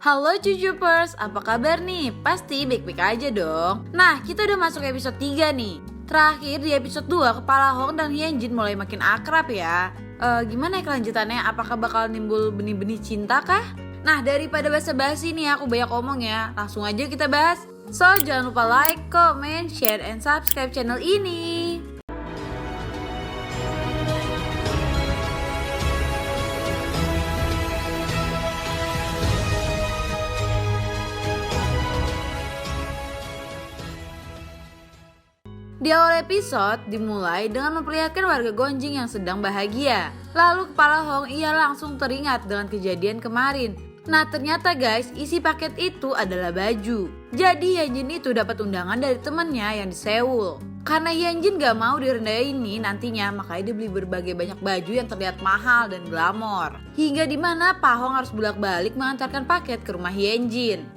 Halo Cucupers, apa kabar nih? Pasti baik-baik aja dong. Nah, kita udah masuk episode 3 nih. Terakhir di episode 2, Kepala Hong dan Hyunjin mulai makin akrab ya. Gimana ya kelanjutannya? Apakah bakal nimbul benih-benih cinta kah? Nah, daripada basa-basi nih aku banyak omong ya. Langsung aja kita bahas. So, jangan lupa like, comment, share, and subscribe channel ini. Di awal episode dimulai dengan memperlihatkan warga Gonjing yang sedang bahagia. Lalu Kepala Hong ia langsung teringat dengan kejadian kemarin. Nah ternyata guys, isi paket itu adalah baju. Jadi Hyunjin itu dapat undangan dari temannya yang di Seoul. Karena Hyunjin gak mau direndahin nih nantinya, makanya dia beli berbagai banyak baju yang terlihat mahal dan glamor. Hingga dimana Pak Hong harus bolak-balik mengantarkan paket ke rumah Hyunjin.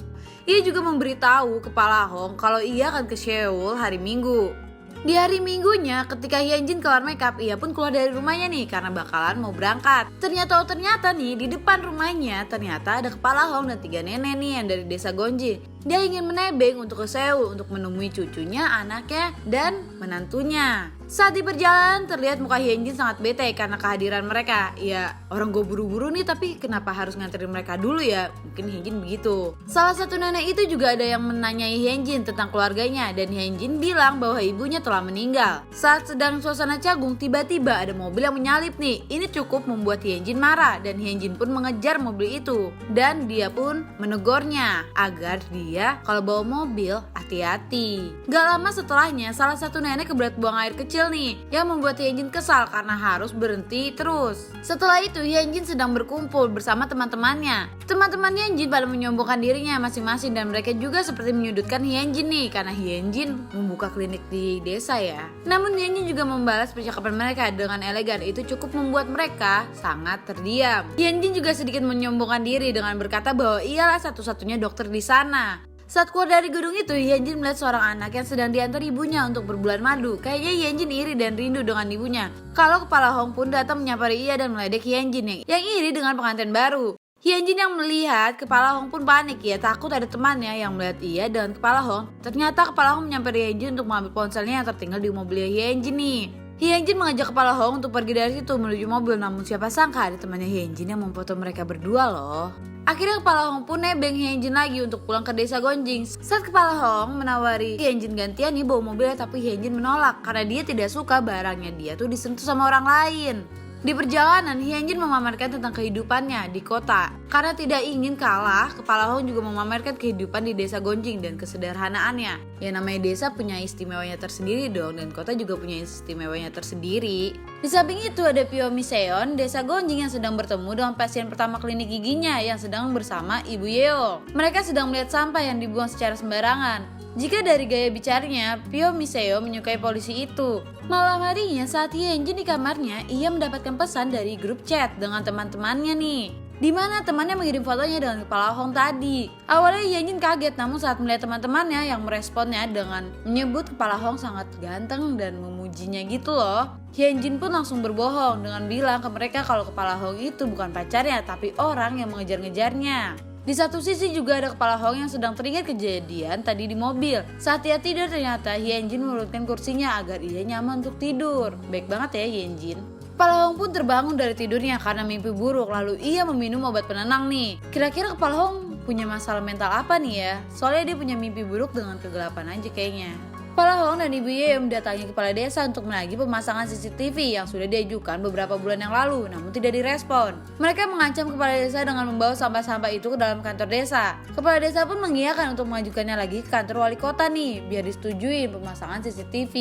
Ia juga memberitahu Kepala Hong kalau ia akan ke Seoul hari Minggu. Di hari Minggunya ketika Hyunjin kelar makeup, ia pun keluar dari rumahnya nih karena bakalan mau berangkat. Ternyata nih di depan rumahnya ternyata ada Kepala Hong dan 3 nenek nih yang dari desa Gonjing. Dia ingin menebeng untuk ke Seoul untuk menemui cucunya, anaknya, dan menantunya. Saat di perjalanan terlihat muka Hyunjin sangat bete karena kehadiran mereka. Ya orang gue buru-buru nih tapi kenapa harus nganterin mereka dulu ya? Mungkin Hyunjin begitu. Salah satu nenek itu juga ada yang menanyai Hyunjin tentang keluarganya. Dan Hyunjin bilang bahwa ibunya telah meninggal. Saat sedang suasana canggung tiba-tiba ada mobil yang menyalip nih. Ini cukup membuat Hyunjin marah. Dan Hyunjin pun mengejar mobil itu. Dan dia pun menegurnya agar dia kalau bawa mobil hati-hati. Gak lama setelahnya salah satu nenek keberat buang air kecil nih yang membuat Hyunjin kesal karena harus berhenti terus. Setelah itu Hyunjin sedang berkumpul bersama teman-temannya. Teman-teman Hyunjin pada menyombongkan dirinya masing-masing dan mereka juga seperti menyudutkan Hyunjin nih karena Hyunjin membuka klinik di desa ya. Namun Hyunjin juga membalas percakapan mereka dengan elegan. Itu cukup membuat mereka sangat terdiam. Hyunjin juga sedikit menyombongkan diri dengan berkata bahwa ialah satu-satunya dokter di sana. Saat keluar dari gedung itu, Hyunjin melihat seorang anak yang sedang diantar ibunya untuk berbulan madu. Kayaknya Hyunjin iri dan rindu dengan ibunya. Kalau Kepala Hong pun datang menyapari ia dan meledek Hyunjin yang iri dengan pengantin baru. Hyunjin yang melihat Kepala Hong pun panik ya, takut ada temannya yang melihat ia dan Kepala Hong. Ternyata Kepala Hong menyampaikan Hyunjin untuk mengambil ponselnya yang tertinggal di mobilnya Hyunjin nih. Hyunjin mengajak Kepala Hong untuk pergi dari situ menuju mobil, namun siapa sangka ada temannya Hyunjin yang memfoto mereka berdua loh. Akhirnya Kepala Hong pun nebeng Hyunjin lagi untuk pulang ke desa Gonjing. Saat Kepala Hong menawari Hyunjin gantian nih bawa mobilnya, tapi Hyunjin menolak karena dia tidak suka barangnya dia tuh disentuh sama orang lain. Di perjalanan, Hyunjin memamerkan tentang kehidupannya di kota. Karena tidak ingin kalah, Kepala Hong juga memamerkan kehidupan di desa Gonjing dan kesederhanaannya. Ya namanya desa punya istimewanya tersendiri dong, dan kota juga punya istimewanya tersendiri. Di samping itu ada Pyo Miseon, desa Gonjing yang sedang bertemu dengan pasien pertama klinik giginya yang sedang bersama Ibu Yeo. Mereka sedang melihat sampah yang dibuang secara sembarangan. Jika dari gaya bicaranya, Pyo Miseo menyukai polisi itu. Malam harinya saat Hyunjin di kamarnya, ia mendapatkan pesan dari grup chat dengan teman-temannya nih. Di mana temannya mengirim fotonya dengan Kepala Hong tadi. Awalnya Hyunjin kaget, namun saat melihat teman-temannya yang meresponnya dengan menyebut Kepala Hong sangat ganteng dan memujinya gitu loh. Hyunjin pun langsung berbohong dengan bilang ke mereka kalau Kepala Hong itu bukan pacarnya, tapi orang yang mengejar-ngejarnya. Di satu sisi juga ada Kepala Hong yang sedang teringat kejadian tadi di mobil. Saat ia tidur ternyata Hyunjin menurunkan kursinya agar ia nyaman untuk tidur. Baik banget ya Hyunjin. Kepala Hong pun terbangun dari tidurnya karena mimpi buruk, lalu ia meminum obat penenang nih. Kira-kira Kepala Hong punya masalah mental apa nih ya? Soalnya dia punya mimpi buruk dengan kegelapan aja kayaknya. Kepala Hong dan Ibu Ye mendatangi kepala desa untuk menagih pemasangan CCTV yang sudah diajukan beberapa bulan yang lalu, namun tidak direspon. Mereka mengancam kepala desa dengan membawa sampah-sampah itu ke dalam kantor desa. Kepala desa pun mengiyakan untuk mengajukannya lagi ke kantor wali kota nih, biar disetujui pemasangan CCTV.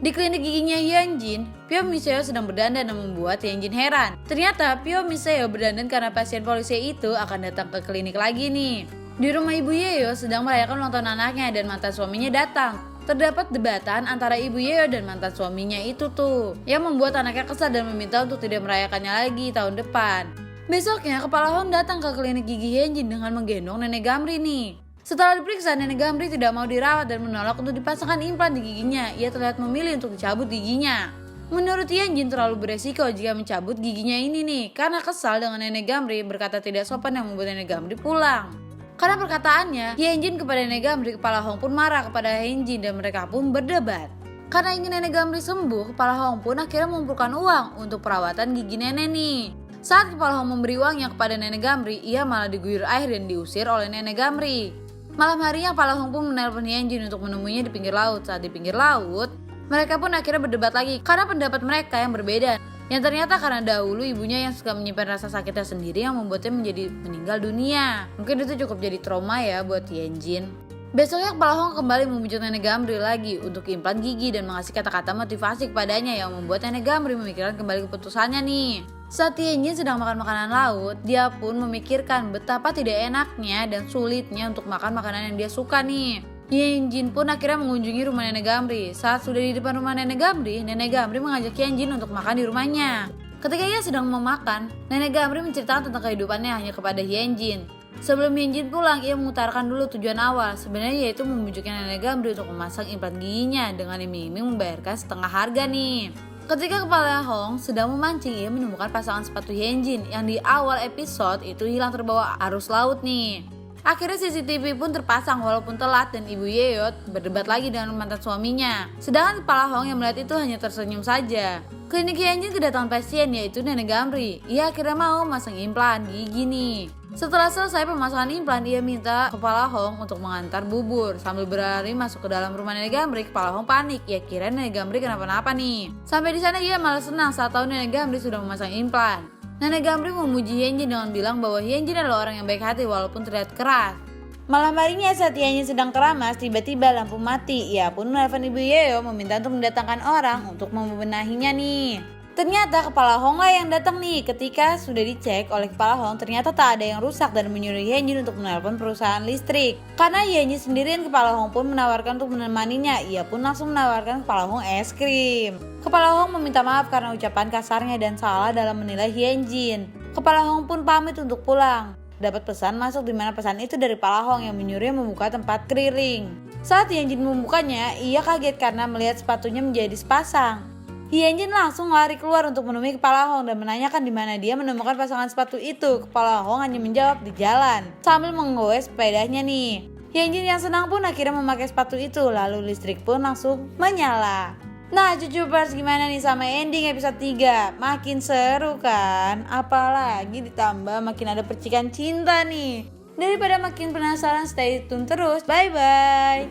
Di klinik giginya Hyunjin, Pyo Miseo sedang berdandan dan membuat Hyunjin heran. Ternyata Pyo Miseo berdandan karena pasien polisi itu akan datang ke klinik lagi nih. Di rumah Ibu Yeo sedang merayakan ulang tahun anaknya dan mantan suaminya datang. Terdapat debatan antara Ibu Yeo dan mantan suaminya itu tuh, yang membuat anaknya kesal dan meminta untuk tidak merayakannya lagi tahun depan. Besoknya Kepala Hong datang ke klinik gigi Hyunjin dengan menggendong Nenek Gamri nih. Setelah diperiksa, Nenek Gamri tidak mau dirawat dan menolak untuk dipasangkan implan di giginya. Ia terlihat memilih untuk dicabut giginya. Menurut Hyunjin terlalu beresiko jika mencabut giginya ini nih, karena kesal dengan Nenek Gamri berkata tidak sopan yang membuat Nenek Gamri pulang. Karena perkataannya, Hyunjin kepada Nenek Gamri, kepala Hong pun marah kepada Hyunjin dan mereka pun berdebat. Karena ingin Nenek Gamri sembuh, kepala Hong pun akhirnya mengumpulkan uang untuk perawatan gigi nenek nih. Saat kepala Hong memberi uangnya kepada Nenek Gamri, ia malah diguyur air dan diusir oleh Nenek Gamri. Malam harinya kepala Hong pun menelpon Hyunjin untuk menemuinya di pinggir laut. Saat di pinggir laut, mereka pun akhirnya berdebat lagi karena pendapat mereka yang berbeda. Yang ternyata karena dahulu ibunya yang suka menyimpan rasa sakitnya sendiri yang membuatnya menjadi meninggal dunia. Mungkin itu cukup jadi trauma ya buat Hyunjin. Besoknya kepala Hong kembali membujuk Nenek Gamri lagi untuk implan gigi dan mengasih kata-kata motivasi kepadanya yang membuat Nenek Gamri memikirkan kembali keputusannya nih. Saat Hyunjin sedang makan makanan laut, dia pun memikirkan betapa tidak enaknya dan sulitnya untuk makan makanan yang dia suka nih. Hyunjin pun akhirnya mengunjungi rumah Nenek Gamri. Saat sudah di depan rumah Nenek Gamri mengajak Hyunjin untuk makan di rumahnya. Ketika ia sedang memakan, Nenek Gamri menceritakan tentang kehidupannya hanya kepada Hyunjin. Sebelum Hyunjin pulang, ia mengutarakan dulu tujuan awal, sebenarnya yaitu membujuknya Nenek Gamri untuk memasang implan giginya dengan iming-iming membayarkan setengah harga nih. Ketika kepala Hong sedang memancing, ia menemukan pasangan sepatu Hyunjin yang di awal episode itu hilang terbawa arus laut nih. Akhirnya CCTV pun terpasang walaupun telat dan Ibu Yeot berdebat lagi dengan mantan suaminya. Sedangkan kepala Hong yang melihat itu hanya tersenyum saja. Klinik Hyunjin kedatangan pasien yaitu Nenek Gamri. Ia akhirnya mau masang implan gigi nih. Setelah selesai pemasangan implan, ia minta kepala Hong untuk mengantar bubur. Sambil berlari masuk ke dalam rumah Nenek Gamri, kepala Hong panik. Ia kira Nenek Gamri kenapa-napa nih. Sampai di sana ia malah senang saat tahu Nenek Gamri sudah memasang implan. Nenek Gamri memuji Hyunjin dengan bilang bahwa Hyunjin adalah orang yang baik hati walaupun terlihat keras. Malam harinya saat Hyunjin sedang keramas, tiba-tiba lampu mati. Ia pun menelpon Ibu Yeo meminta untuk mendatangkan orang untuk membenahinya nih. Ternyata kepala Hong lah yang datang nih. Ketika sudah dicek oleh kepala Hong, ternyata tak ada yang rusak dan menyuruh Hyunjin untuk menelpon perusahaan listrik. Karena Hyunjin sendirian, kepala Hong pun menawarkan untuk menemaninya. Ia pun langsung menawarkan kepala Hong es krim. Kepala Hong meminta maaf karena ucapan kasarnya dan salah dalam menilai Hyunjin. Kepala Hong pun pamit untuk pulang. Dapat pesan masuk di mana pesan itu dari kepala Hong yang menyuruhnya membuka tempat keriling. Saat Hyunjin membukanya, ia kaget karena melihat sepatunya menjadi sepasang. Hyunjin langsung lari keluar untuk menemui kepala Hong dan menanyakan di mana dia menemukan pasangan sepatu itu. Kepala Hong hanya menjawab di jalan sambil menggoes sepedanya nih. Hyunjin yang senang pun akhirnya memakai sepatu itu, lalu listrik pun langsung menyala. Nah Cucupers, gimana nih sama ending episode 3? Makin seru kan? Apalagi ditambah makin ada percikan cinta nih. Daripada makin penasaran, stay tune terus. Bye bye.